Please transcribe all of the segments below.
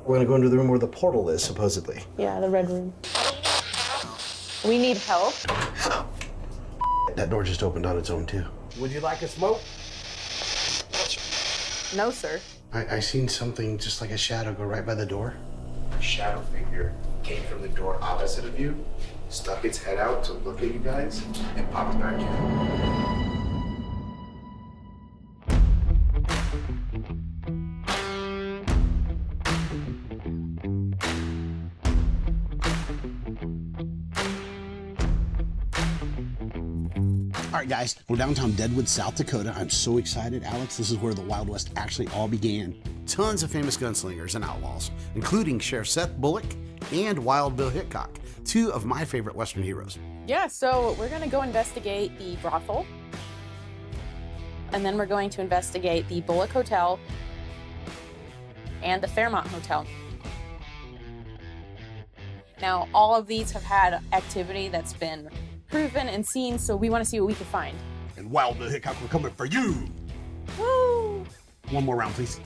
We're gonna go into the room where the portal is, supposedly. Yeah, the red room. We need help. That door just opened on its own, too. Would you like a smoke? No, sir. I seen something just like a shadow go right by the door. A shadow figure came from the door opposite of you, stuck its head out to look at you guys, and popped back in. All right, guys, we're downtown Deadwood, South Dakota. I'm so excited, Alex. This is where the Wild West actually all began. Tons of famous gunslingers and outlaws, including Sheriff Seth Bullock and Wild Bill Hickok, two of my favorite Western heroes. Yeah, so we're gonna go investigate the brothel. And then we're going to investigate the Bullock Hotel and the Fairmont Hotel. Now, all of these have had activity that's been proven and seen, so we want to see what we can find. And Wild Bill Hickok, we're coming for you. Woo! One more round, please.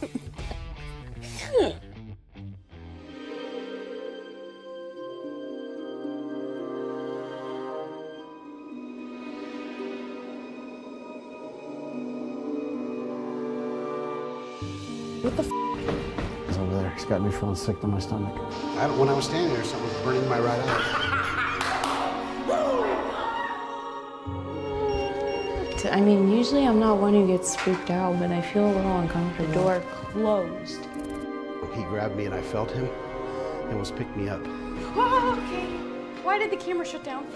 What the f? It's over there. It's got me feeling sick to my stomach. When I was standing there, something was burning my right eye. I mean, usually I'm not one who gets spooked out, but I feel a little uncomfortable. The door closed. He grabbed me and I felt him and almost picked me up. Oh, okay. Why did the camera shut down?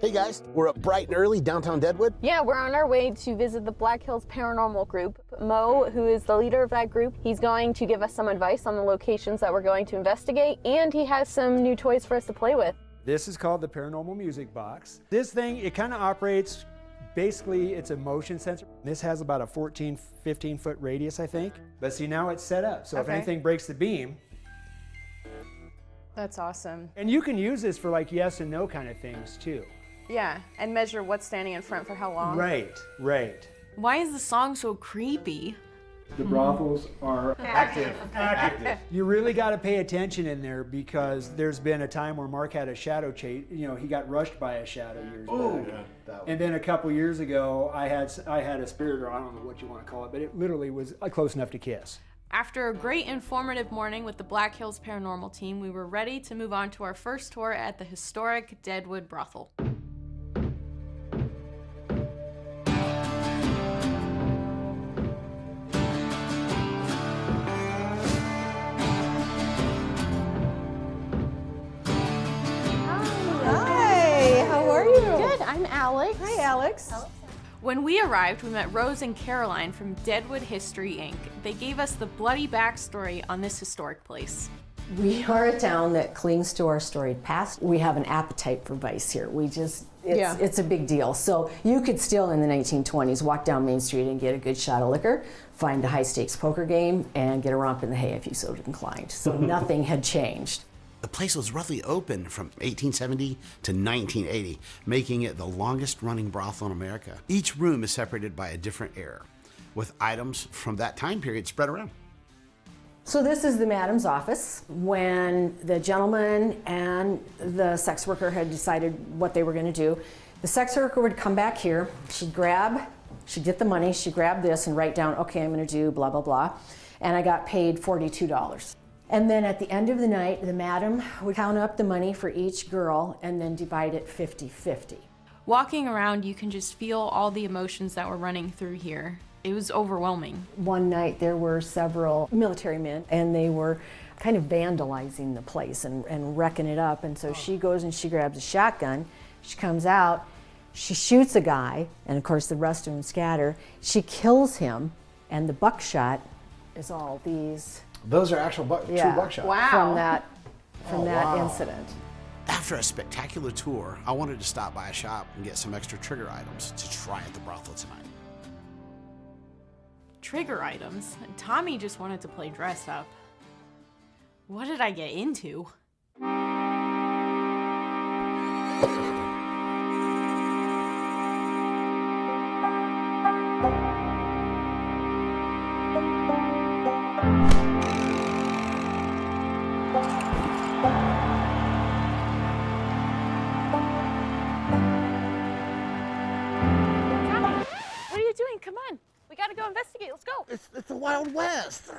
Hey guys, we're up bright and early downtown Deadwood. Yeah, we're on our way to visit the Black Hills Paranormal group. Mo, who is the leader of that group, he's going to give us some advice on the locations that we're going to investigate, and he has some new toys for us to play with. This is called the Paranormal Music Box. This thing, it kind of operates, basically it's a motion sensor. This has about a 14, 15 foot radius, I think. But see, now it's set up, so if anything breaks the beam. That's awesome. And you can use this for like yes and no kind of things too. Yeah, and measure what's standing in front for how long. Right, right. Why is the song so creepy? The brothels are active. You really got to pay attention in there because there's been a time where Mark had a shadow chase. You know, he got rushed by a shadow years back. And then a couple years ago, I had a spirit, or I don't know what you want to call it, but it literally was close enough to kiss. After a great informative morning with the Black Hills Paranormal team, we were ready to move on to our first tour at the historic Deadwood Brothel. Good, I'm Alex. Hi, Alex. When we arrived, we met Rose and Caroline from Deadwood History, Inc. They gave us the bloody backstory on this historic place. We are a town that clings to our storied past. We have an appetite for vice here. It's a big deal. So you could still in the 1920s walk down Main Street and get a good shot of liquor, find a high stakes poker game, and get a romp in the hay if you so inclined. So nothing had changed. The place was roughly open from 1870 to 1980, making it the longest running brothel in America. Each room is separated by a different era, with items from that time period spread around. So this is the madam's office. When the gentleman and the sex worker had decided what they were going to do, the sex worker would come back here, she'd get the money, she'd grab this and write down, okay, I'm going to do blah, blah, blah. And I got paid $42. And then at the end of the night, the madam would count up the money for each girl and then divide it 50-50. Walking around, you can just feel all the emotions that were running through here. It was overwhelming. One night there were several military men and they were kind of vandalizing the place and wrecking it up. And so she goes and she grabs a shotgun, she comes out, she shoots a guy, and of course the rest of them scatter. She kills him, and the buckshot is all these. Those are actual true buckshot. Wow. From that incident. After a spectacular tour, I wanted to stop by a shop and get some extra trigger items to try at the brothel tonight. trigger items. Tommy just wanted to play dress up. What did I get into? Come on, we gotta go investigate. Let's go. It's the Wild West.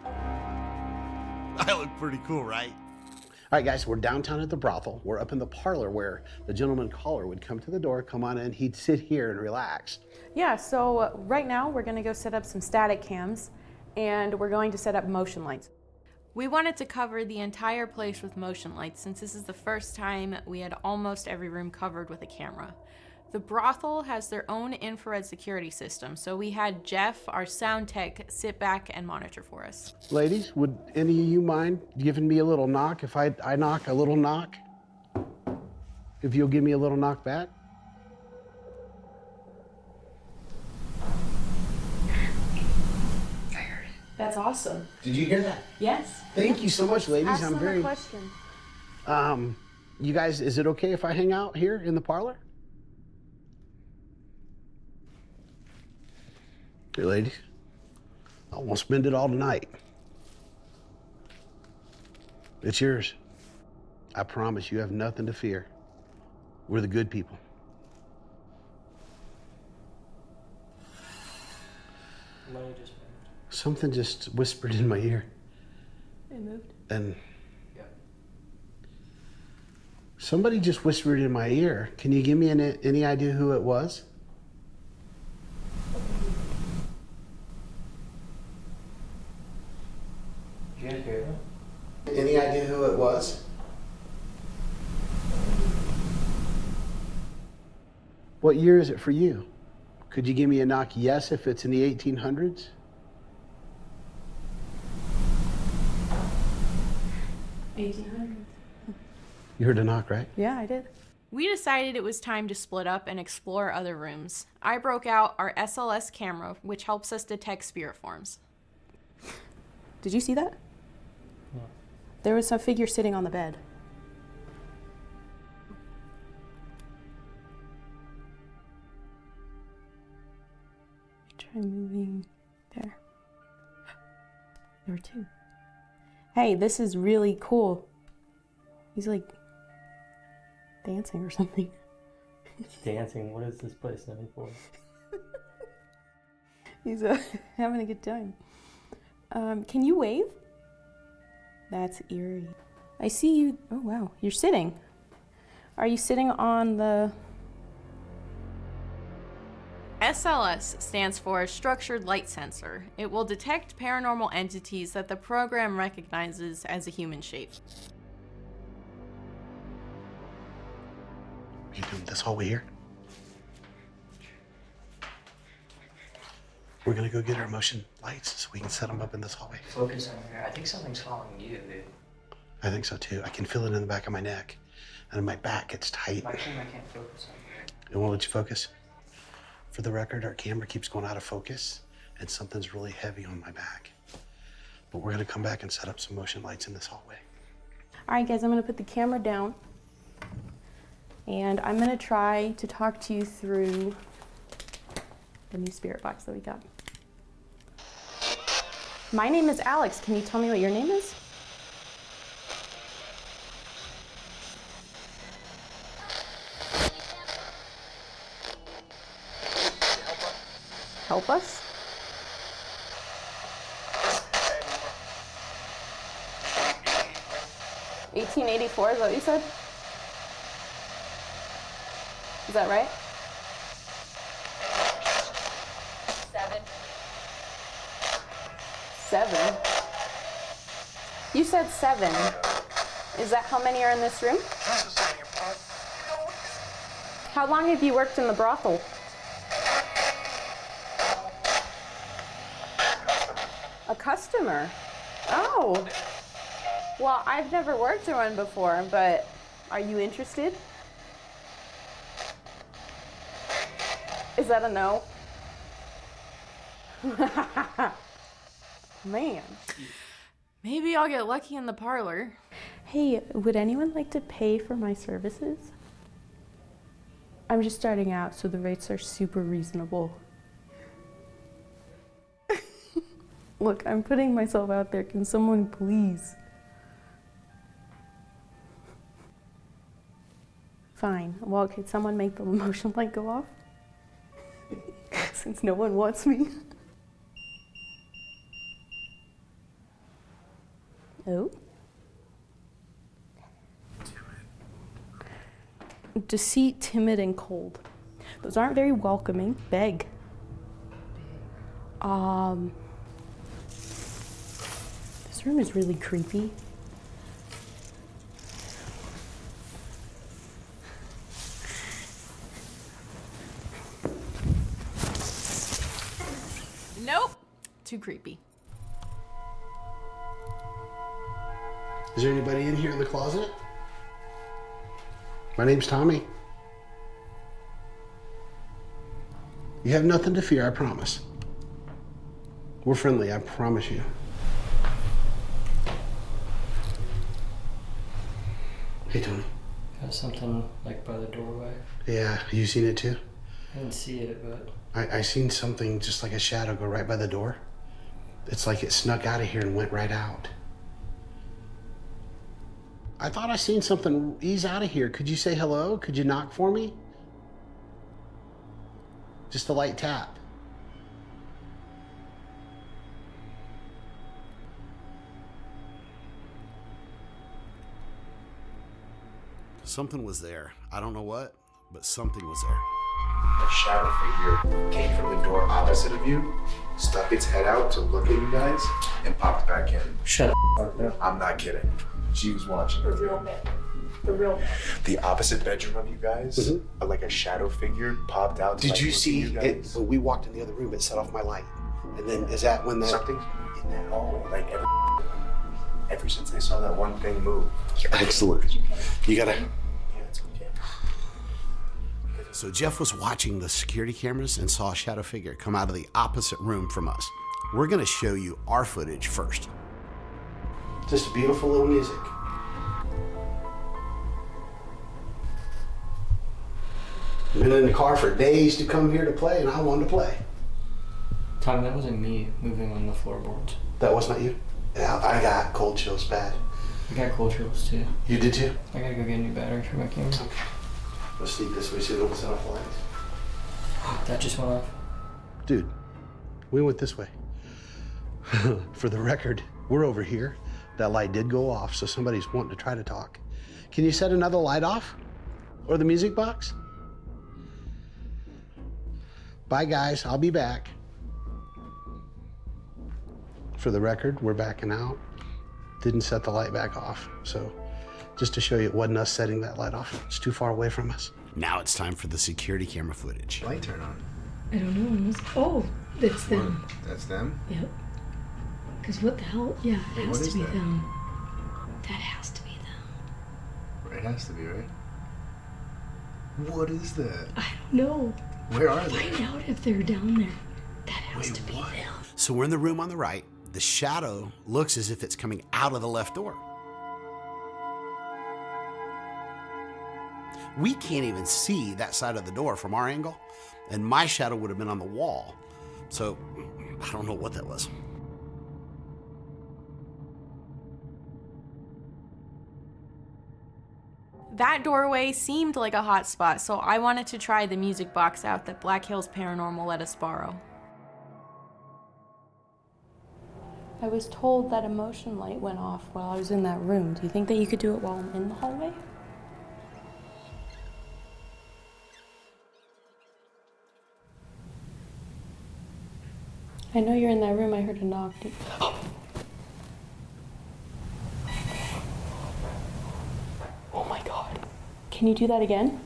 I look pretty cool, right? All right, guys, we're downtown at the brothel. We're up in the parlor where the gentleman caller would come to the door, come on in, he'd sit here and relax. Yeah, so right now we're gonna go set up some static cams and we're going to set up motion lights. We wanted to cover the entire place with motion lights since this is the first time we had almost every room covered with a camera. The brothel has their own infrared security system, so we had Jeff, our sound tech, sit back and monitor for us. Ladies, would any of you mind giving me a little knock if I knock a little knock? If you'll give me a little knock back? That's awesome. Did you hear that? Yes. Thank you so much, ladies. Ask I'm them very. a question. You guys, is it okay if I hang out here in the parlor? Here, ladies. I won't spend it all tonight. It's yours. I promise you have nothing to fear. We're the good people. Something just whispered in my ear. It moved. And somebody just whispered in my ear. Can you give me any idea who it was? Did you hear that? Any idea who it was? What year is it for you? Could you give me a knock yes if it's in the 1800s? You heard a knock, right? Yeah, I did. We decided it was time to split up and explore other rooms. I broke out our SLS camera, which helps us detect spirit forms. Did you see that? No. There was a figure sitting on the bed. Try moving there. There were two. Hey, this is really cool. He's like dancing or something. Dancing? What is this place known for? He's having a good time. Can you wave? That's eerie. I see you. Oh, wow. You're sitting. Are you sitting on the... SLS stands for Structured Light Sensor. It will detect paranormal entities that the program recognizes as a human shape. You doing this hallway here? We're gonna go get our motion lights so we can set them up in this hallway. Focus on here. I think something's following you, dude. I think so too. I can feel it in the back of my neck, and in my back it's tight. I can't focus on here. It won't let you focus. For the record, our camera keeps going out of focus, and something's really heavy on my back. But we're gonna come back and set up some motion lights in this hallway. All right, guys, I'm gonna put the camera down, and I'm gonna try to talk to you through the new spirit box that we got. My name is Alex. Can you tell me what your name is? Help us? $18.84, is that what you said? Is that right? 7. You said 7. Is that how many are in this room? How long have you worked in the brothel? A customer? Oh. Well, I've never worked in one before, but are you interested? Is that a no? Man. Maybe I'll get lucky in the parlor. Hey, would anyone like to pay for my services? I'm just starting out, so the rates are super reasonable. Look, I'm putting myself out there. Can someone please? Fine. Well, could someone make the motion light go off? Since no one wants me. Oh. Deceit, timid, and cold. Those aren't very welcoming. Beg. This room is really creepy. Nope. Too creepy. Is there anybody in here in the closet? My name's Tommy. You have nothing to fear, I promise. We're friendly, I promise you. Hey, Tony. Got something like by the doorway. Yeah, you seen it too? I didn't see it, but I seen something just like a shadow go right by the door. It's like it snuck out of here and went right out. I thought I seen something ease out of here. Could you say hello? Could you knock for me? Just a light tap. Something was there. I don't know what, but something was there. A shadow figure came from the door opposite of you, stuck its head out to look at you guys, and popped back in. shut up. I'm not kidding. She was watching. The real man. The real man. The opposite bedroom of you guys, like a shadow figure popped out. Did you see it? When we walked in the other room, it set off my light. And then is that when that... Something's in that hallway. Like ever since I saw that one thing move. Excellent. You gotta... Yeah, it's okay. So Jeff was watching the security cameras and saw a shadow figure come out of the opposite room from us. We're gonna show you our footage first. Just beautiful little music. I've been in the car for days to come here to play, and I wanted to play. Tommy, that wasn't me moving on the floorboards. That was not you? Yeah, I got cold chills bad. I got cold chills too. You did too? I gotta go get a new battery for my camera. Okay. Let's sneak this way so we don't set off the lights. That just went off. Dude, we went this way. For the record, we're over here. That light did go off, so somebody's wanting to try to talk. Can you set another light off? Or the music box? Bye, guys. I'll be back. For the record, we're backing out. Didn't set the light back off. So just to show you, it wasn't us setting that light off. It's too far away from us. Now it's time for the security camera footage. Light turn on. I don't know. Oh, it's them. That's them? Yep. Because what the hell? Yeah, it Wait, has what to is be that? them. That has to be them. It has to be, right? What is that? I don't know. Where are they? Find out if they're down there. That has to be them. So we're in the room on the right. The shadow looks as if it's coming out of the left door. We can't even see that side of the door from our angle, and my shadow would have been on the wall. So I don't know what that was. That doorway seemed like a hot spot, so I wanted to try the music box out that Black Hills Paranormal let us borrow. I was told that a motion light went off while I was in that room. Do you think that you could do it while I'm in the hallway? I know you're in that room. I heard a knock. Oh my God. Can you do that again?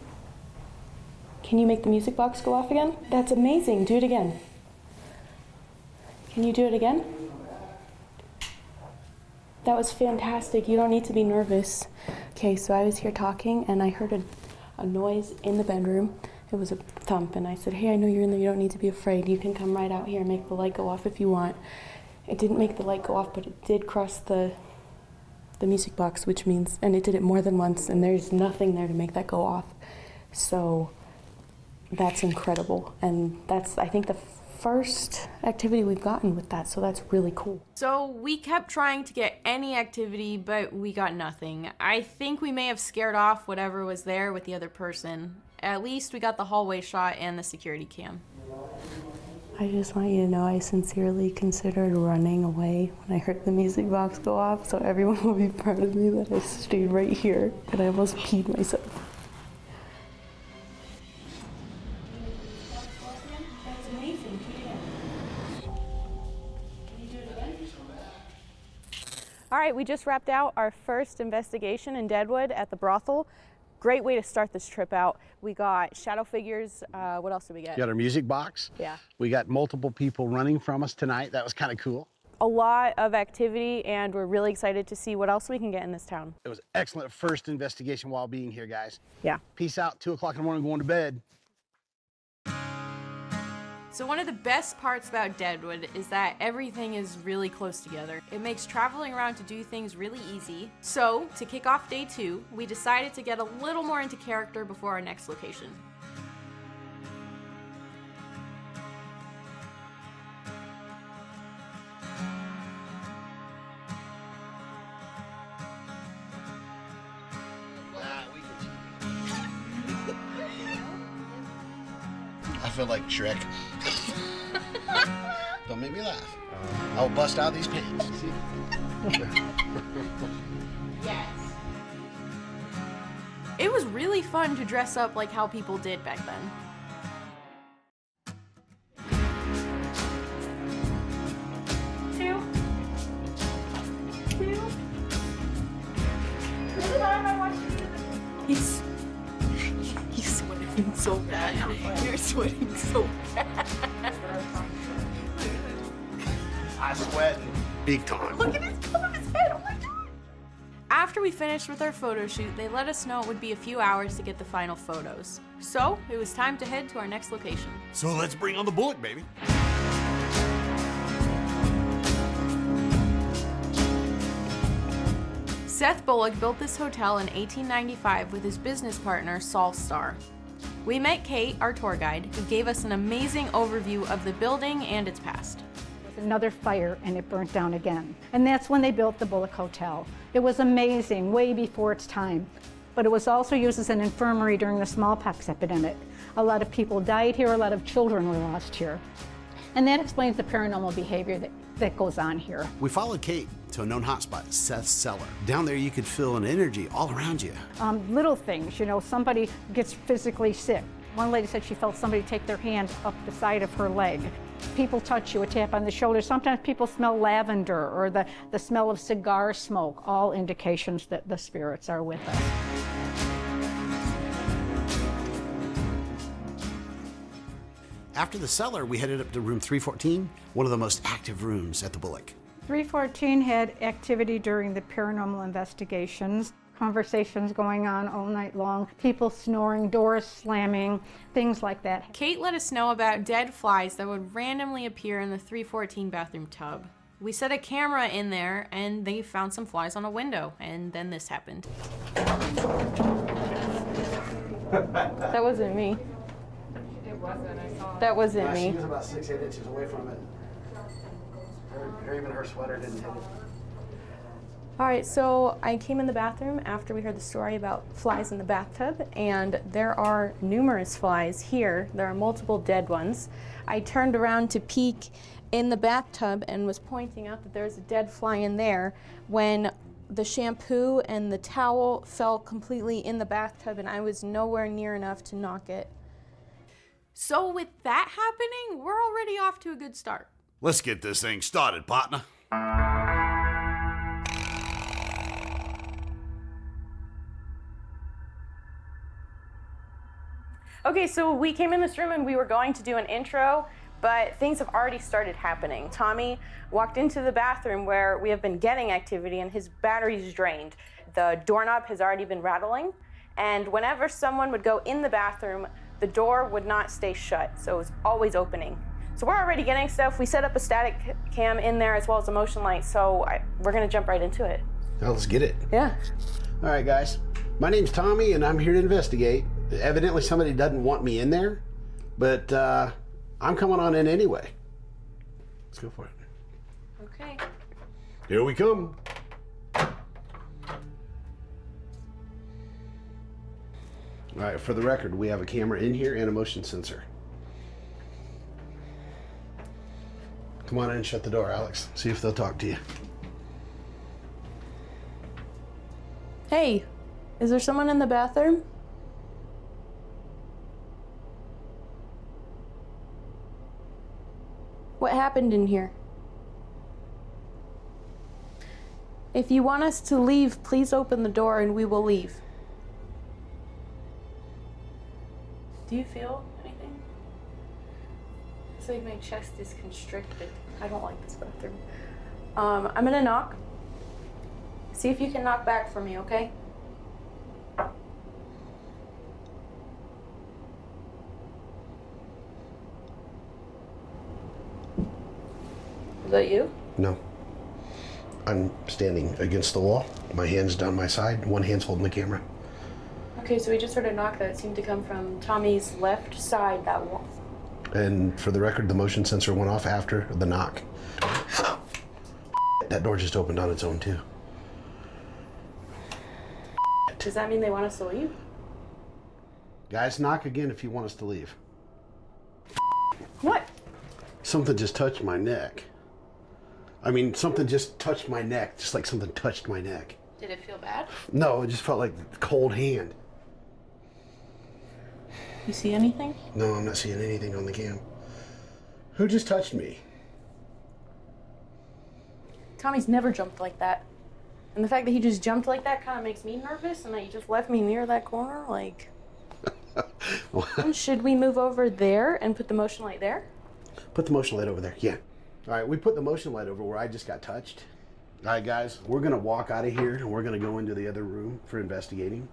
Can you make the music box go off again? That's amazing. Do it again. Can you do it again? That was fantastic. You don't need to be nervous. Okay, so I was here talking and I heard a noise in the bedroom It was a thump, and I said, hey, I know you're in there, you don't need to be afraid. You can come right out here and make the light go off if you want. It didn't make the light go off, but it did cross the music box, which means, and it did it more than once, and there's nothing there to make that go off. So that's incredible, and that's, I think, the first activity we've gotten with that, so that's really cool. So we kept trying to get any activity, but we got nothing. I think we may have scared off whatever was there with the other person. At least we got the hallway shot and the security cam. I just want you to know I sincerely considered running away when I heard the music box go off, so everyone will be proud of me that I stayed right here, and I almost peed myself. That's amazing. Can you do it again? All right, we just wrapped out our first investigation in Deadwood at the brothel. Great way to start this trip out. We got shadow figures. What else did we get? We got our music box. Yeah. We got multiple people running from us tonight. That was kind of cool. A lot of activity, and we're really excited to see what else we can get in this town. It was excellent first investigation while being here, guys. Yeah. Peace out. 2 o'clock in the morning, going to bed. So one of the best parts about Deadwood is that everything is really close together. It makes traveling around to do things really easy. So to kick off day 2, we decided to get a little more into character before our next location. I feel like Shrek. Don't make me laugh. I'll bust out these pants. Yes. It was really fun to dress up like how people did back then. Two. This time I want you to do this. He's sweating so bad. You're sweating so bad. I sweat big time. Look at his top of his head. Oh my god. After we finished with our photo shoot, they let us know it would be a few hours to get the final photos. So it was time to head to our next location. So let's bring on the Bullock, baby. Seth Bullock built this hotel in 1895 with his business partner, Saul Starr. We met Kate, our tour guide, who gave us an amazing overview of the building and its past. There was another fire and it burnt down again. And that's when they built the Bullock Hotel. It was amazing, way before its time. But it was also used as an infirmary during the smallpox epidemic. A lot of people died here, a lot of children were lost here. And that explains the paranormal behavior that goes on here. We followed Kate to a known hotspot, Seth's cellar. Down there you could feel an energy all around you. Little things, you know, somebody gets physically sick. One lady said she felt somebody take their hand up the side of her leg. People touch you, a tap on the shoulder. Sometimes people smell lavender or the smell of cigar smoke, all indications that the spirits are with us. After the cellar, we headed up to room 314, one of the most active rooms at the Bullock. 314 had activity during the paranormal investigations, conversations going on all night long, people snoring, doors slamming, things like that. Kate let us know about dead flies that would randomly appear in the 314 bathroom tub. We set a camera in there and they found some flies on a window, and then this happened. That wasn't me. It wasn't, I saw. That wasn't me. She was about 6-8 inches away from it. Even her sweater didn't hit it. All right, so I came in the bathroom after we heard the story about flies in the bathtub, and there are numerous flies here. There are multiple dead ones. I turned around to peek in the bathtub and was pointing out that there's a dead fly in there when the shampoo and the towel fell completely in the bathtub, and I was nowhere near enough to knock it. So with that happening, we're already off to a good start. Let's get this thing started, partner. Okay, so we came in this room and we were going to do an intro, but things have already started happening. Tommy walked into the bathroom where we have been getting activity and his battery's drained. The doorknob has already been rattling, and whenever someone would go in the bathroom, the door would not stay shut, so it was always opening. So we're already getting stuff. We set up a static cam in there as well as a motion light, so we're gonna jump right into it. Now let's get it. Yeah. All right, guys. My name's Tommy, and I'm here to investigate. Evidently, somebody doesn't want me in there, but I'm coming on in anyway. Let's go for it. Okay. Here we come. All right, for the record, we have a camera in here and a motion sensor. Come on in and shut the door, Alex. See if they'll talk to you. Hey, is there someone in the bathroom? What happened in here? If you want us to leave, please open the door and we will leave. Do you feel anything? It's like my chest is constricted. I don't like this bathroom. I'm gonna knock. See if you can knock back for me, okay? Is that you? No. I'm standing against the wall. My hand's down my side. One hand's holding the camera. Okay, so we just heard a knock that seemed to come from Tommy's left side, that wall. And for the record, the motion sensor went off after the knock. That door just opened on its own, too. Does that mean they want us to leave? Guys, knock again if you want us to leave. What? Something just touched my neck. I mean, something just touched my neck, just like something touched my neck. Did it feel bad? No, it just felt like a cold hand. You see anything? No, I'm not seeing anything on the cam. Who just touched me? Tommy's never jumped like that. And the fact that he just jumped like that kind of makes me nervous, and that you just left me near that corner, like... Should we move over there and put the motion light there? Put the motion light over there, yeah. All right, we put the motion light over where I just got touched. All right, guys, we're gonna walk out of here and we're gonna go into the other room for investigating.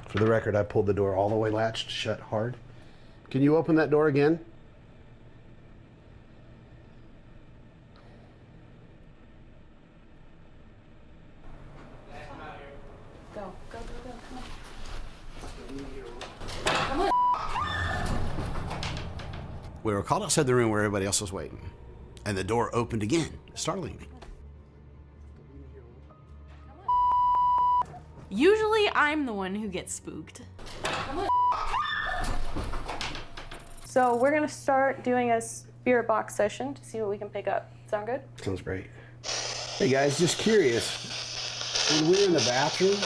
For the record, I pulled the door all the way latched shut hard. Can you open that door again? Go, come on. Come on. We were called outside the room where everybody else was waiting. And the door opened again, startling me. Usually I'm the one who gets spooked. Come on. So we're gonna start doing a spirit box session to see what we can pick up. Sound good? Sounds great. Hey guys, just curious. When we were in the bathroom,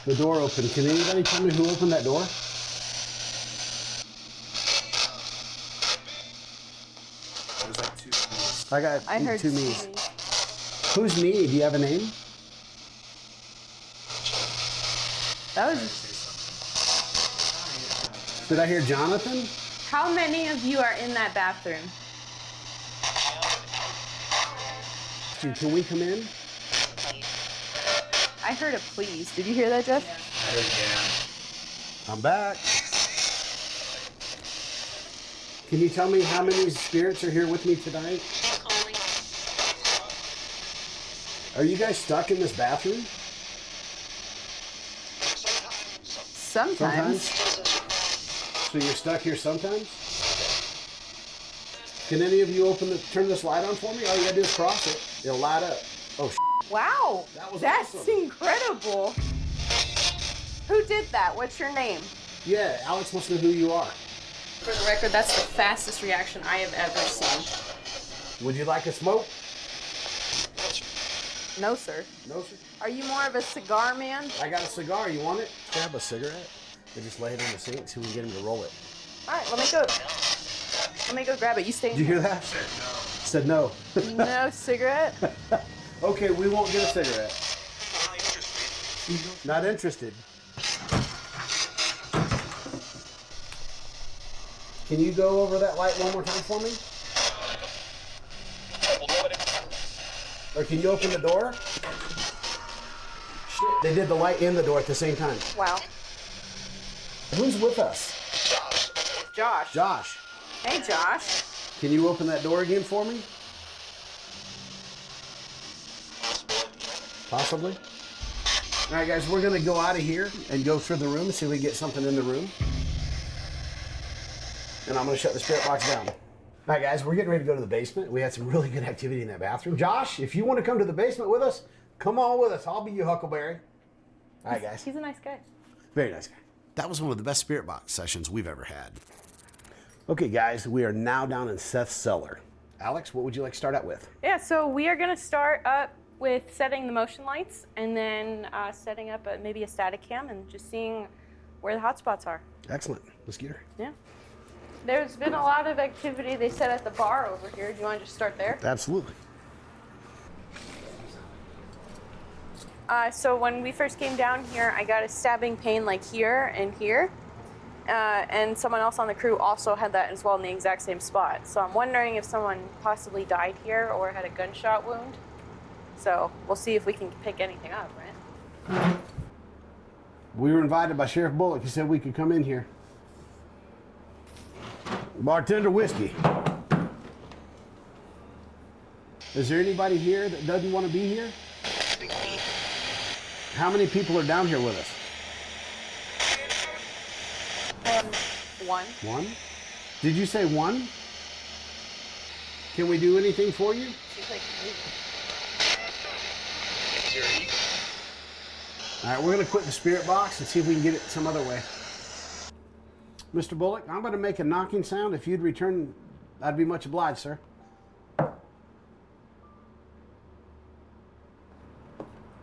the door opened. Can anybody tell me who opened that door? I heard two me's. Who's me? Do you have a name? That was... Did I hear Jonathan? How many of you are in that bathroom? Can we come in? I heard a please. Did you hear that, Jeff? I heard yeah. I'm back. Can you tell me how many spirits are here with me tonight? Are you guys stuck in this bathroom? Sometimes. So you're stuck here sometimes? Can any of you turn this light on for me? All you gotta do is cross it. It'll light up. Oh, wow. That's awesome. incredible. Who did that? What's your name? Yeah, Alex wants to know who you are. For the record, that's the fastest reaction I have ever seen. Would you like a smoke? No, sir. No, sir. Are you more of a cigar man? I got a cigar. You want it? Grab a cigarette and just lay it in the sink so we can get him to roll it. All right, let me go. Let me go grab it. You stay in Did you hear here. that? Said no. No cigarette? Okay, we won't get a cigarette. Not interested. Can you go over that light one more time for me? Or can you open the door? Shit, they did the light and the door at the same time. Wow. Who's with us? Josh. Josh. Hey, Josh. Can you open that door again for me? Possibly. All right, guys, we're gonna go out of here and go through the room and see if we can get something in the room. And I'm gonna shut the spirit box down. All right, guys, we're getting ready to go to the basement. We had some really good activity in that bathroom. Josh, if you want to come to the basement with us, come on with us. I'll be your Huckleberry. All right, guys. He's a nice guy. Very nice guy. That was one of the best spirit box sessions we've ever had. Okay, guys, we are now down in Seth's cellar. Alex, what would you like to start out with? Yeah, so we are going to start up with setting the motion lights and then setting up maybe a static cam and just seeing where the hot spots are. Excellent. Let's get her. Yeah. There's been a lot of activity they said at the bar over here. Do you want to just start there? Absolutely. So when we first came down here, I got a stabbing pain like here and here. And someone else on the crew also had that as well in the exact same spot. So I'm wondering if someone possibly died here or had a gunshot wound. So we'll see if we can pick anything up, right? We were invited by Sheriff Bullock. He said we could come in here. Bartender, whiskey. Is there anybody here that doesn't want to be here? How many people are down here with us? One. One? Did you say one? Can we do anything for you? She's like, All right, we're going to quit the spirit box and see if we can get it some other way. Mr. Bullock, I'm going to make a knocking sound. If you'd return, I'd be much obliged, sir.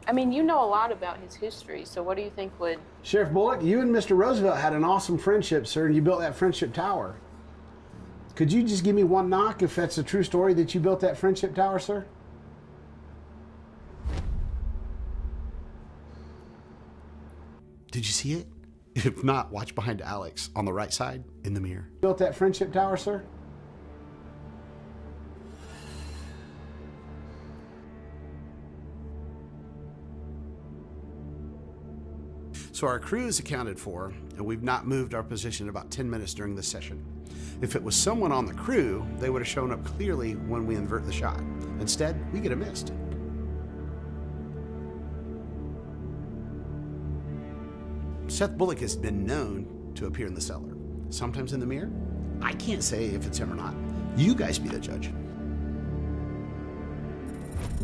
I mean, you know a lot about his history, so what do you think would... Sheriff Bullock, you and Mr. Roosevelt had an awesome friendship, sir, and you built that friendship tower. Could you just give me one knock if that's a true story that you built that friendship tower, sir? Did you see it? If not, watch behind Alex on the right side in the mirror. Built that friendship tower, sir? So our crew is accounted for, and we've not moved our position in about 10 minutes during this session. If it was someone on the crew, they would have shown up clearly when we invert the shot. Instead, we get a missed. Seth Bullock has been known to appear in the cellar, sometimes in the mirror. I can't say if it's him or not. You guys be the judge.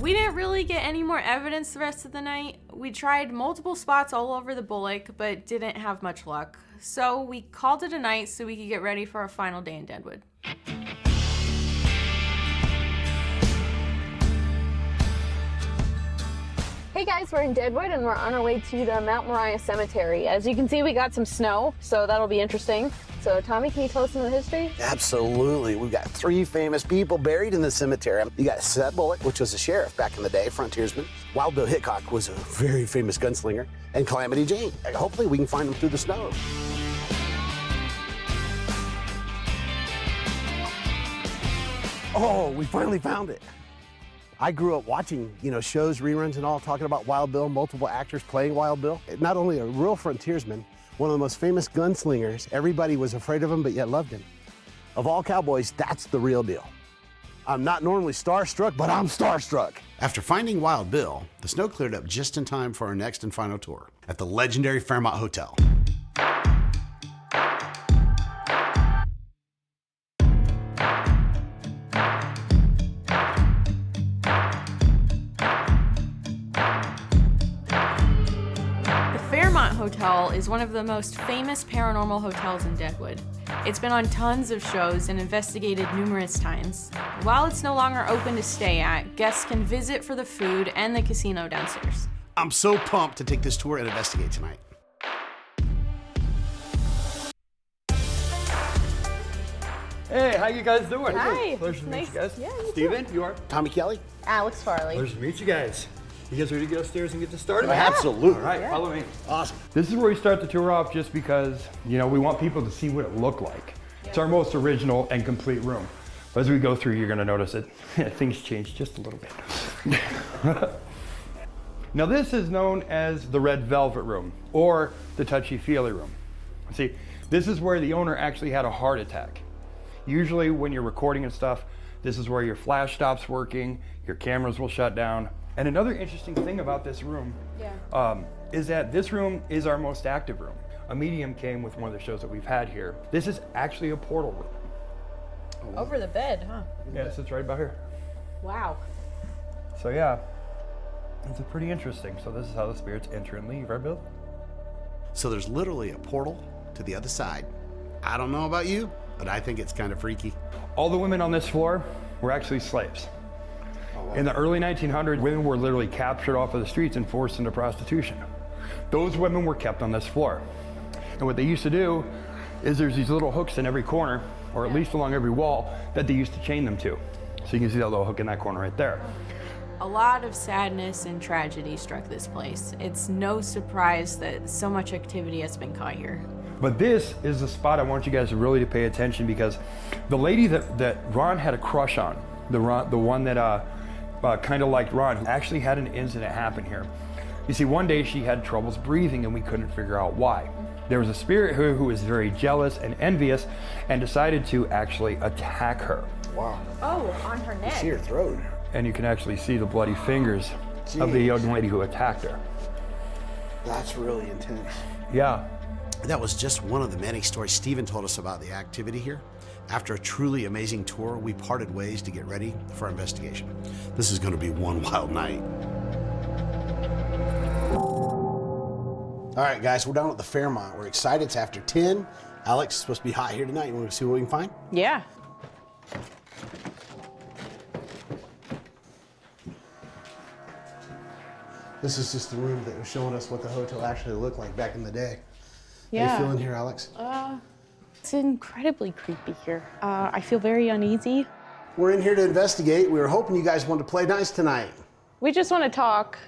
We didn't really get any more evidence the rest of the night. We tried multiple spots all over the Bullock, but didn't have much luck. So we called it a night so we could get ready for our final day in Deadwood. Hey guys, we're in Deadwood and we're on our way to the Mount Moriah Cemetery. As you can see, we got some snow, so that'll be interesting. So Tommy, can you tell us some of the history? Absolutely. We've got 3 famous people buried in the cemetery. You got Seth Bullock, which was a sheriff back in the day, frontiersman. Wild Bill Hickok was a very famous gunslinger. And Calamity Jane. Hopefully we can find them through the snow. Oh, we finally found it. I grew up watching, shows, reruns and all, talking about Wild Bill, multiple actors playing Wild Bill. Not only a real frontiersman, one of the most famous gunslingers. Everybody was afraid of him, but yet loved him. Of all cowboys, that's the real deal. I'm not normally starstruck, but I'm starstruck. After finding Wild Bill, the snow cleared up just in time for our next and final tour at the legendary Fairmont Hotel. Hotel is one of the most famous paranormal hotels in Deadwood. It's been on tons of shows and investigated numerous times. While it's no longer open to stay at, guests can visit for the food and the casino downstairs. I'm so pumped to take this tour and investigate tonight. Hey, how you guys doing? Hi. Pleasure to meet you guys. Yeah, you Steven, you are? Tommy Kelly. Alex Farley. Pleasure to meet you guys. You guys ready to get upstairs and get this started? Absolutely. All right, follow me. Awesome. This is where we start the tour off just because, we want people to see what it looked like. It's our most original and complete room. But as we go through, you're gonna notice that things change just a little bit. Now this is known as the Red Velvet Room, or the Touchy-Feely Room. See, this is where the owner actually had a heart attack. Usually when you're recording and stuff, this is where your flash stops working, your cameras will shut down. And another interesting thing about this room is that this room is our most active room. A medium came with one of the shows that we've had here. This is actually a portal room. Over the bed, huh? Yeah, it sits right about here. Wow. So yeah, it's pretty interesting. So this is how the spirits enter and leave, right, Bill? So there's literally a portal to the other side. I don't know about you, but I think it's kind of freaky. All the women on this floor were actually slaves. In the early 1900s, women were literally captured off of the streets and forced into prostitution. Those women were kept on this floor. And what they used to do is there's these little hooks in every corner, or at least along every wall, that they used to chain them to. So you can see that little hook in that corner right there. A lot of sadness and tragedy struck this place. It's no surprise that so much activity has been caught here. But this is the spot I want you guys to really pay attention, because the lady that Ron had a crush on, the one that kind of liked Ron, actually had an incident happen here. You see, one day she had troubles breathing and we couldn't figure out why. There was a spirit who was very jealous and envious and decided to actually attack her. Wow. Oh, on her neck. You see her throat. And you can actually see the bloody fingers of the young lady who attacked her. That's really intense. Yeah. That was just one of the many stories Stephen told us about the activity here. After a truly amazing tour, we parted ways to get ready for our investigation. This is going to be one wild night. All right, guys, we're down at the Fairmont. We're excited. It's after 10. Alex, it's supposed to be hot here tonight. You want to see what we can find? Yeah. This is just the room that was showing us what the hotel actually looked like back in the day. Yeah. How you feeling here, Alex? It's incredibly creepy here. I feel very uneasy. We're in here to investigate. We were hoping you guys wanted to play nice tonight. We just want to talk.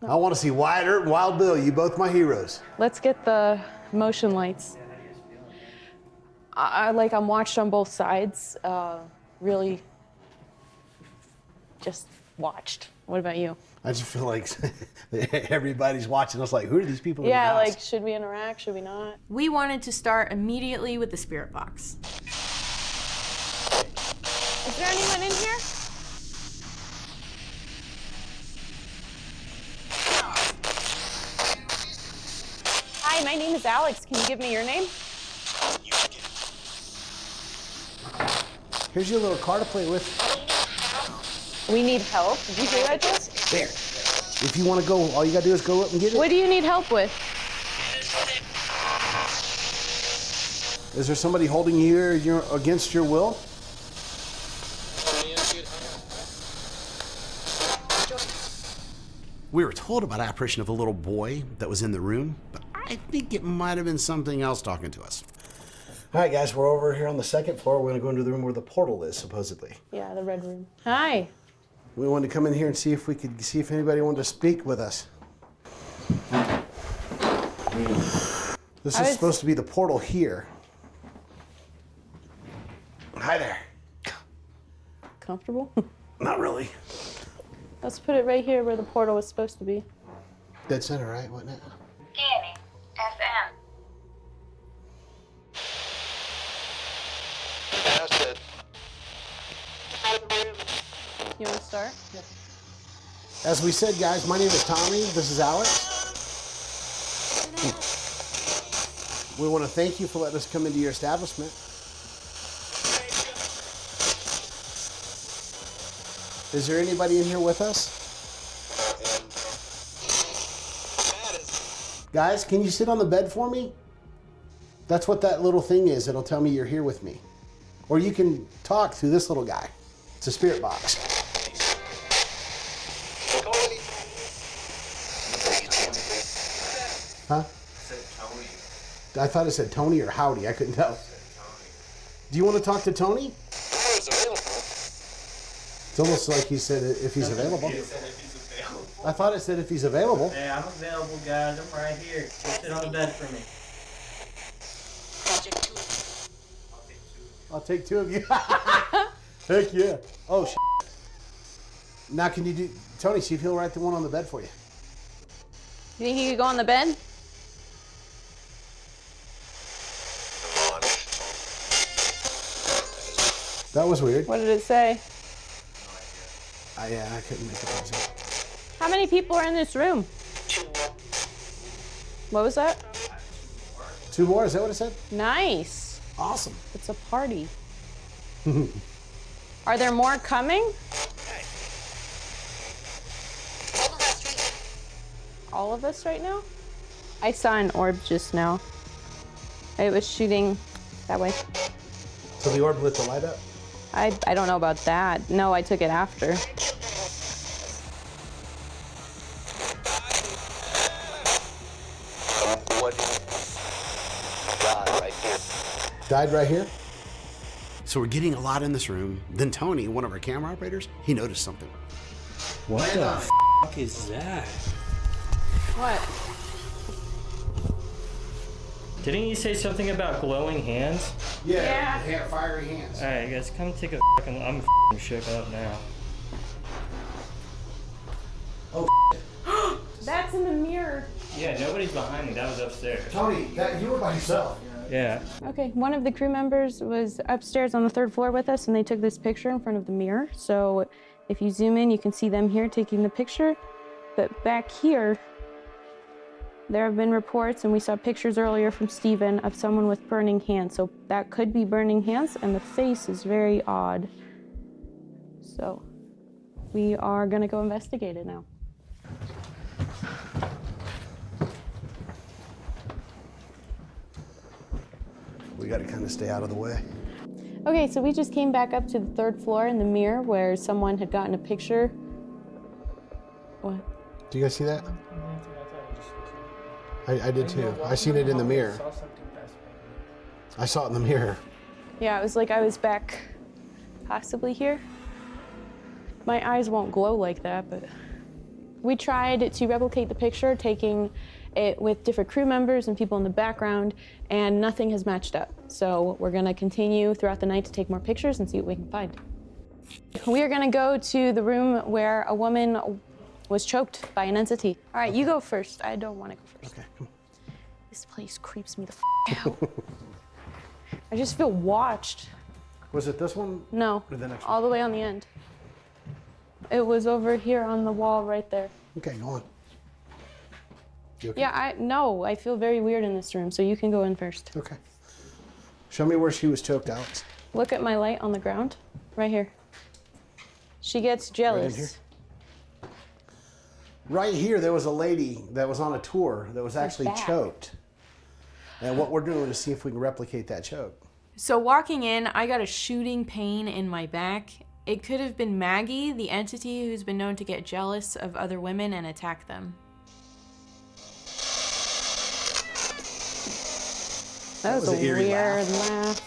I want to see Wyatt Earp and Wild Bill. You both my heroes. Let's get the motion lights. I'm watched on both sides. Really just watched. What about you? I just feel like everybody's watching us like, who are these people in the Yeah, house? like, should we interact? Should we not? We wanted to start immediately with the spirit box. Is there anyone in here? Hi, my name is Alex. Can you give me your name? Here's your little card to play with. We need help. Did you hear that, Jess? There. If you want to go, all you got to do is go up and get it. What do you need help with? Is there somebody holding you here against your will? We were told about an apparition of a little boy that was in the room, but I think it might have been something else talking to us. All right, guys, we're over here on the second floor. We're going to go into the room where the portal is, supposedly. Yeah, the red room. Hi. We wanted to come in here and see if anybody wanted to speak with us. This is supposed to be the portal here. Hi there. Comfortable? Not really. Let's put it right here where the portal was supposed to be. Dead center, right? Wasn't it? Danny, FM. That's it. You want to start? Yeah. As we said, guys, my name is Tommy. This is Alex. We want to thank you for letting us come into your establishment. Is there anybody in here with us? Guys, can you sit on the bed for me? That's what that little thing is. It'll tell me you're here with me. Or you can talk through this little guy. It's a spirit box. Huh? I thought it said Tony or Howdy. I couldn't tell. Do you want to talk to Tony? It's almost like he said if he's available. I thought it said if he's available. Yeah, I'm available, guys. I'm right here. Just sit on the bed for me. I'll take two of you. Heck yeah. Oh, shit. Now can you do, Tony, see if he'll write the one on the bed for you. You think he could go on the bed? That was weird. What did it say? I couldn't make it out. How many people are in this room? What was that? 2 more, is that what it said? Nice. Awesome. It's a party. Are there more coming? All of us right now? I saw an orb just now. It was shooting that way. So the orb lit the light up? I don't know about that. No, I took it after. Died right here? So we're getting a lot in this room. Then Tony, one of our camera operators, he noticed something. What the f is that? What? Didn't you say something about glowing hands? Yeah. Fiery hands. Alright, guys, come take a fucking. I'm shook up now. Oh, That's in the mirror. Yeah, nobody's behind me. That was upstairs. Tony, you were by yourself. Yeah. Okay, one of the crew members was upstairs on the 3rd floor with us, and they took this picture in front of the mirror. So if you zoom in, you can see them here taking the picture. But back here, there have been reports, and we saw pictures earlier from Steven of someone with burning hands. So that could be burning hands, and the face is very odd. So we are gonna go investigate it now. We got to kind of stay out of the way. Okay, so we just came back up to the 3rd floor in the mirror where someone had gotten a picture. What? Do you guys see that? I did too. I seen it in the mirror. I saw it in the mirror. Yeah, it was like I was back possibly here. My eyes won't glow like that, but we tried to replicate the picture, taking it with different crew members and people in the background, and nothing has matched up. So we're gonna continue throughout the night to take more pictures and see what we can find. We are gonna go to the room where a woman was choked by an entity. All right, you go first. I don't wanna go first. Okay, come on. This place creeps me the f out. I just feel watched. Was it this one? No, Or the next all the way on the end. It was over here on the wall right there. Okay, go on. You okay? Yeah, I feel very weird in this room, so you can go in first. Okay. Show me where she was choked, Alex. Look at my light on the ground, right here. She gets jealous. Right in here? Right here, there was a lady that was on a tour that was actually choked. And what we're doing is see if we can replicate that choke. So walking in, I got a shooting pain in my back. It could have been Maggie, the entity who's been known to get jealous of other women and attack them. That was a eerie weird laugh.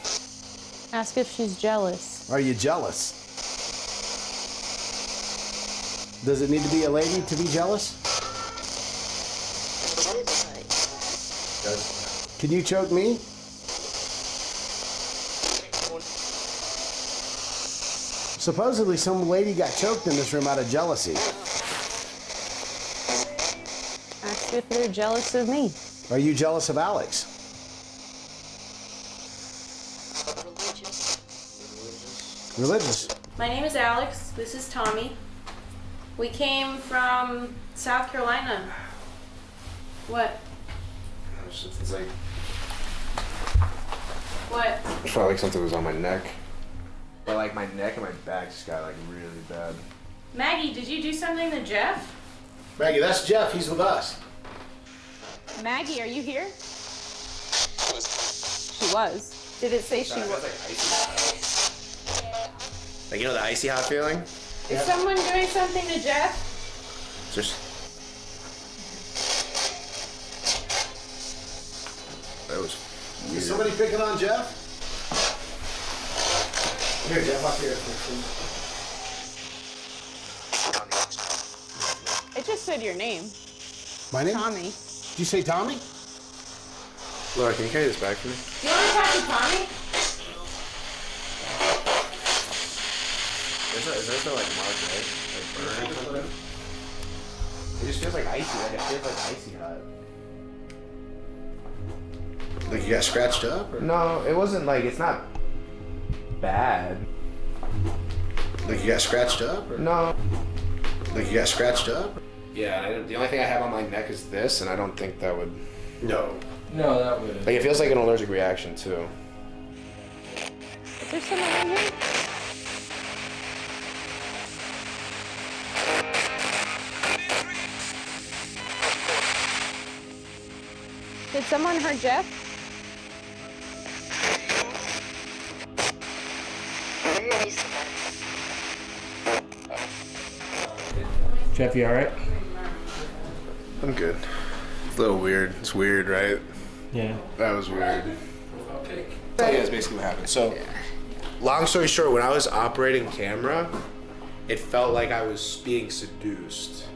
Ask if she's jealous. Are you jealous? Does it need to be a lady to be jealous? Can you choke me? Supposedly some lady got choked in this room out of jealousy. Ask if they're jealous of me. Are you jealous of Alex? Religious. My name is Alex. This is Tommy. We came from South Carolina. What? It's like, What? I felt like something was on my neck. But like my neck and my back just got like really bad. Maggie, did you do something to Jeff? Maggie, that's Jeff. He's with us. Maggie, are you here? She was. Did it say she was? Like, you know the icy hot feeling? Is someone doing something to Jeff? Just. That was weird. Is somebody picking on Jeff? Here, Jeff, up here. It just said your name. My name? Tommy. Did you say Tommy? Laura, can you carry this back for me? You want to talk to Tommy? Is there no like mark, right? Like burn or something? It just feels like icy. Like it feels like icy hot. Like you got scratched up? Or? No, it wasn't like, it's not bad. Like you got scratched up? Or? No. Like you got scratched up? Yeah, the only thing I have on my neck is this, and I don't think that would... No. No, that wouldn't. Like, it feels like an allergic reaction, too. Is there someone in here? Did someone hurt Jeff? Jeff, you alright? I'm good. It's a little weird. It's weird, right? Yeah. That was weird. Yeah, that's basically what happened. So, long story short, when I was operating camera, it felt like I was being seduced.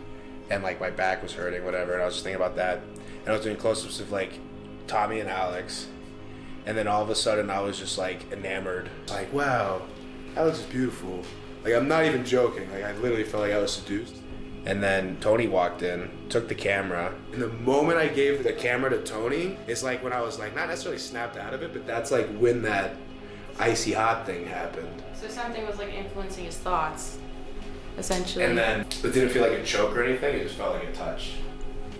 And like my back was hurting, whatever. And I was just thinking about that. And I was doing close-ups of like Tommy and Alex. And then all of a sudden I was just like enamored. Like, wow, Alex is beautiful. Like, I'm not even joking. Like, I literally felt like I was seduced. And then Tony walked in, took the camera. And the moment I gave the camera to Tony, it's like when I was like, not necessarily snapped out of it, but that's like when that icy hot thing happened. So something was like influencing his thoughts, essentially. And then it didn't feel like a choke or anything, it just felt like a touch.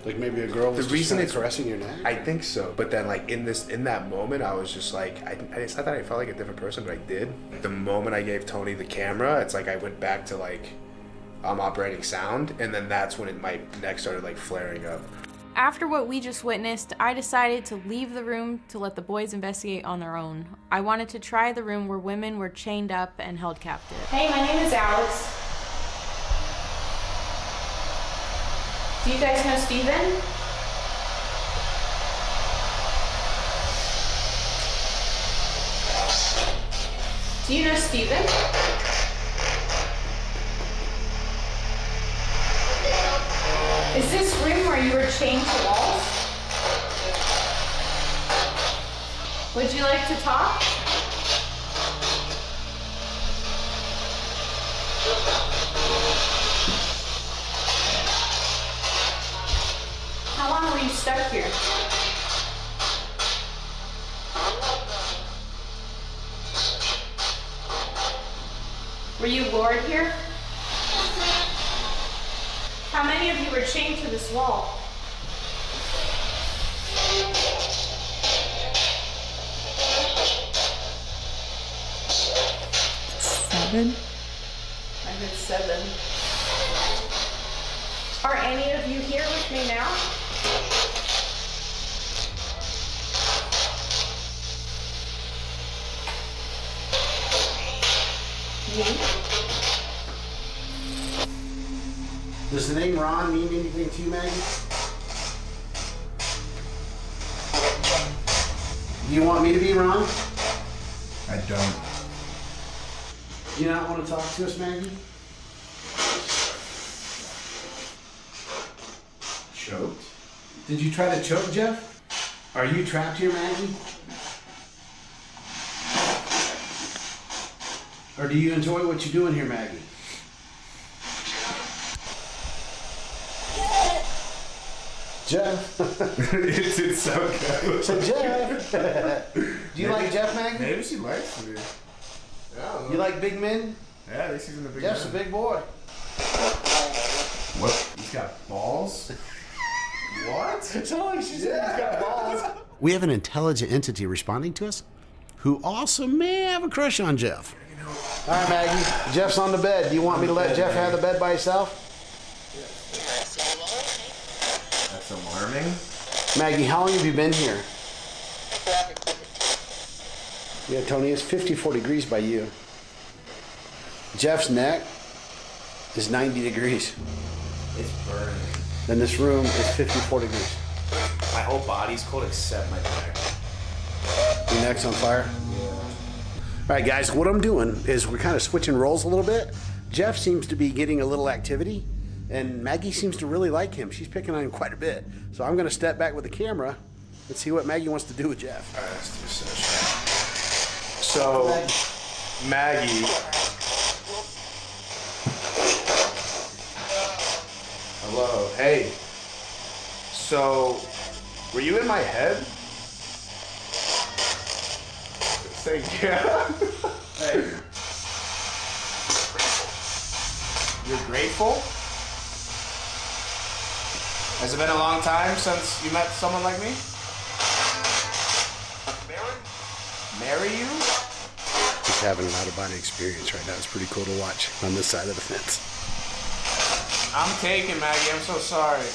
Like maybe a girl was just kind of caressing your neck? I think so. But then like in that moment, I was just like, it's not that I felt like a different person, but I did. The moment I gave Tony the camera, it's like I went back to like, operating sound, and then that's when my neck started like flaring up. After what we just witnessed, I decided to leave the room to let the boys investigate on their own. I wanted to try the room where women were chained up and held captive. Hey, my name is Alex. Do you guys know Steven? Do you know Steven? Is this room where you were chained to walls? Would you like to talk? How long were you stuck here? Were you lured here? How many of you were chained to this wall? Seven? I heard 7. Are any of you here with me now? Me? Does the name Ron mean anything to you, Maggie? Do you want me to be Ron? I don't. Do you not want to talk to us, Maggie? Choked? Did you try to choke Jeff? Are you trapped here, Maggie? Or do you enjoy what you're doing here, Maggie? Jeff. It's so good. So Jeff. Do you like Jeff, Maggie? Maybe she likes me. Yeah, You like big men? Yeah, I think she's in the big Jeff's man. a big boy. What? He's got balls? What? It's not like she said he's got balls. We have an intelligent entity responding to us who also may have a crush on Jeff. All right, Maggie. Jeff's on the bed. Do you want me to let Jeff have the bed by himself? That's alarming. Maggie, how long have you been here? Yeah, Tony, it's 54 degrees by you. Jeff's neck is 90 degrees. It's burning. Then this room is 54 degrees. My whole body's cold except my neck. Your neck's on fire? Yeah. All right, guys, what I'm doing is we're kind of switching roles a little bit. Jeff seems to be getting a little activity, and Maggie seems to really like him. She's picking on him quite a bit. So I'm going to step back with the camera and see what Maggie wants to do with Jeff. All right, let's do a session. So, Maggie. Hello. Hey. So, were you in my head? Say yeah. Hey. You're grateful? Has it been a long time since you met someone like me? Marry you? Just having an out-of-body experience right now. It's pretty cool to watch on this side of the fence. I'm taken, Maggie. I'm so sorry.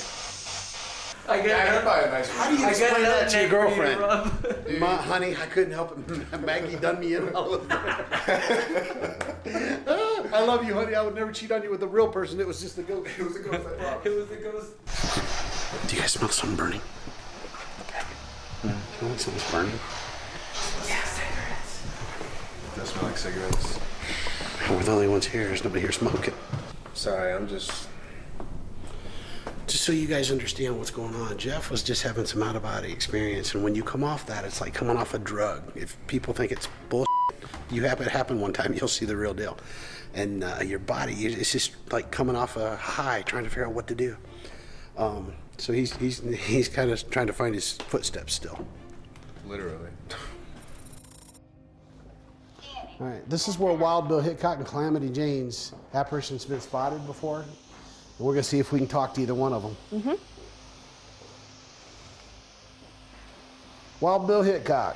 I got How do you explain that to your girlfriend? Dude. Honey, I couldn't help it. Maggie done me in. I love you, honey. I would never cheat on you with a real person. It was just a ghost. It was a ghost. It was a ghost. Do you guys smell something burning? Smell like something's burning? Yeah, cigarettes. Does smell like cigarettes. We're the only ones here. There's nobody here smoking. Sorry, I'm just so you guys understand what's going on. Jeff was just having some out-of-body experience, and when you come off that, it's like coming off a drug. If people think it's bullshit, you have it happen one time, you'll see the real deal. And your body, it's just like coming off a high, trying to figure out what to do. So he's kind of trying to find his footsteps still. literally. All right, this is where Wild Bill Hickok and Calamity Jane's apparition's been spotted before. And we're gonna see if we can talk to either one of them. Mm-hmm. Wild Bill Hickok.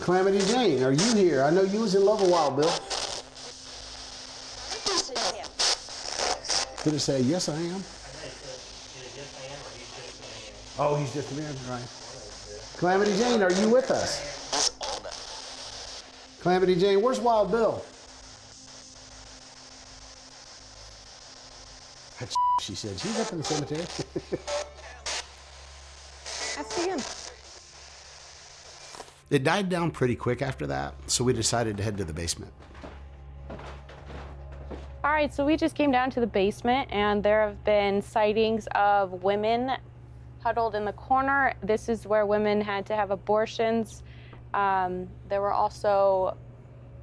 Calamity Jane, are you here? I know you was in love with Wild Bill. Did it say, yes, I am? Oh, he's just a man, right. Calamity Jane, are you with us? Calamity Jane, where's Wild Bill? She said, she's up in the cemetery. Ask again. It died down pretty quick after that, so we decided to head to the basement. All right, so we just came down to the basement, and there have been sightings of women huddled in the corner. This is where women had to have abortions. There were also,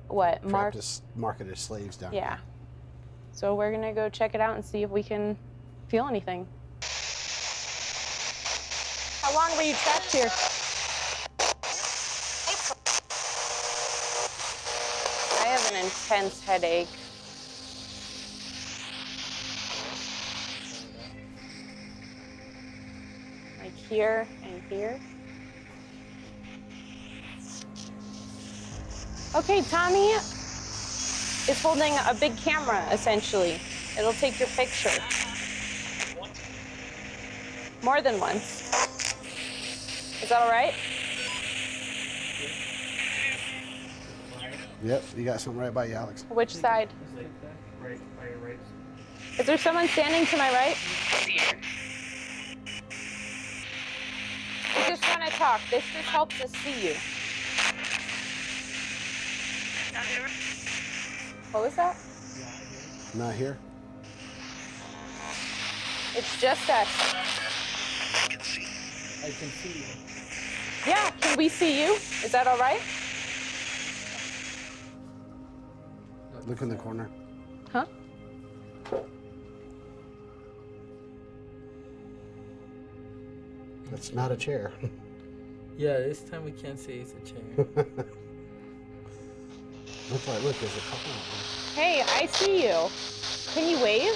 Marketed slaves down Yeah. So we're gonna go check it out and see if we can feel anything. How long were you trapped here? I have an intense headache. Like here and here. Okay, Tommy is holding a big camera, essentially. It'll take your picture. More than once. Is that all right? Yep, you got something right by you, Alex. Which side? Right by your right. Is there someone standing to my right? We just want to talk. This just helps us see you. What was that? Not here. It's just us. I can see you. Yeah, can we see you? Is that all right? Look in the corner. Huh? That's not a chair. Yeah, this time we can't say it's a chair. Look, there's a couple of them. Hey, I see you. Can you wave?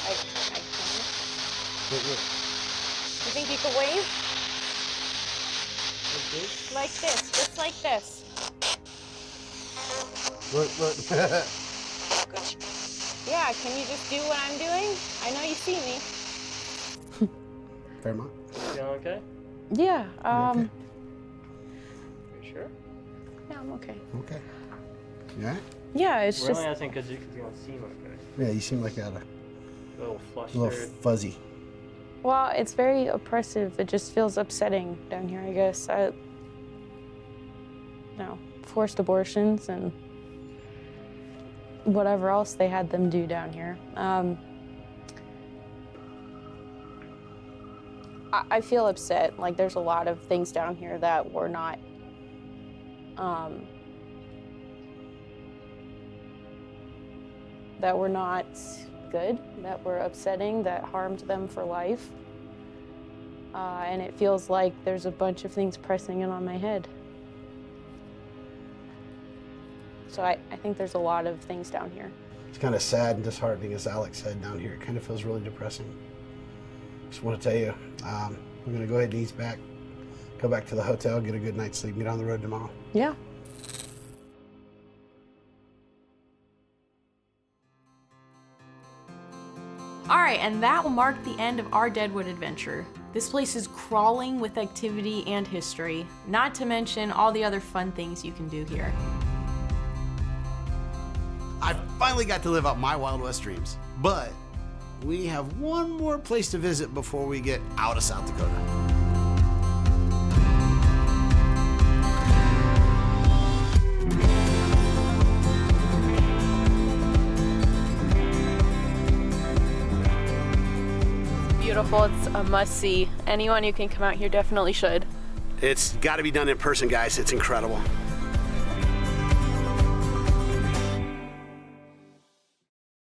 I can. Look. You think you could wave? Like this? Like this, just like this. Look. Yeah, can you just do what I'm doing? I know you see me. Fairmont. Feeling okay? Yeah, Are you sure? Yeah, I'm okay. Okay. You all right? Yeah, it's We're just... only asking because you don't seem okay. Yeah, you seem like you had A little flustered. a little fuzzy. Well, it's very oppressive. It just feels upsetting down here, I guess. Forced abortions and whatever else they had them do down here. I feel upset. Like, there's a lot of things down here that were not good, that were upsetting, that harmed them for life. and it feels like there's a bunch of things pressing in on my head. So I think there's a lot of things down here. It's kind of sad and disheartening, as Alex said, down here. It kind of feels really depressing. Just want to tell you, we're going to go ahead and ease back, go back to the hotel, get a good night's sleep, get on the road tomorrow. Yeah. All right, and that will mark the end of our Deadwood adventure. This place is crawling with activity and history, not to mention all the other fun things you can do here. I finally got to live out my Wild West dreams, but we have one more place to visit before we get out of South Dakota. Beautiful, it's a must-see. Anyone who can come out here definitely should. It's got to be done in person, guys. It's incredible.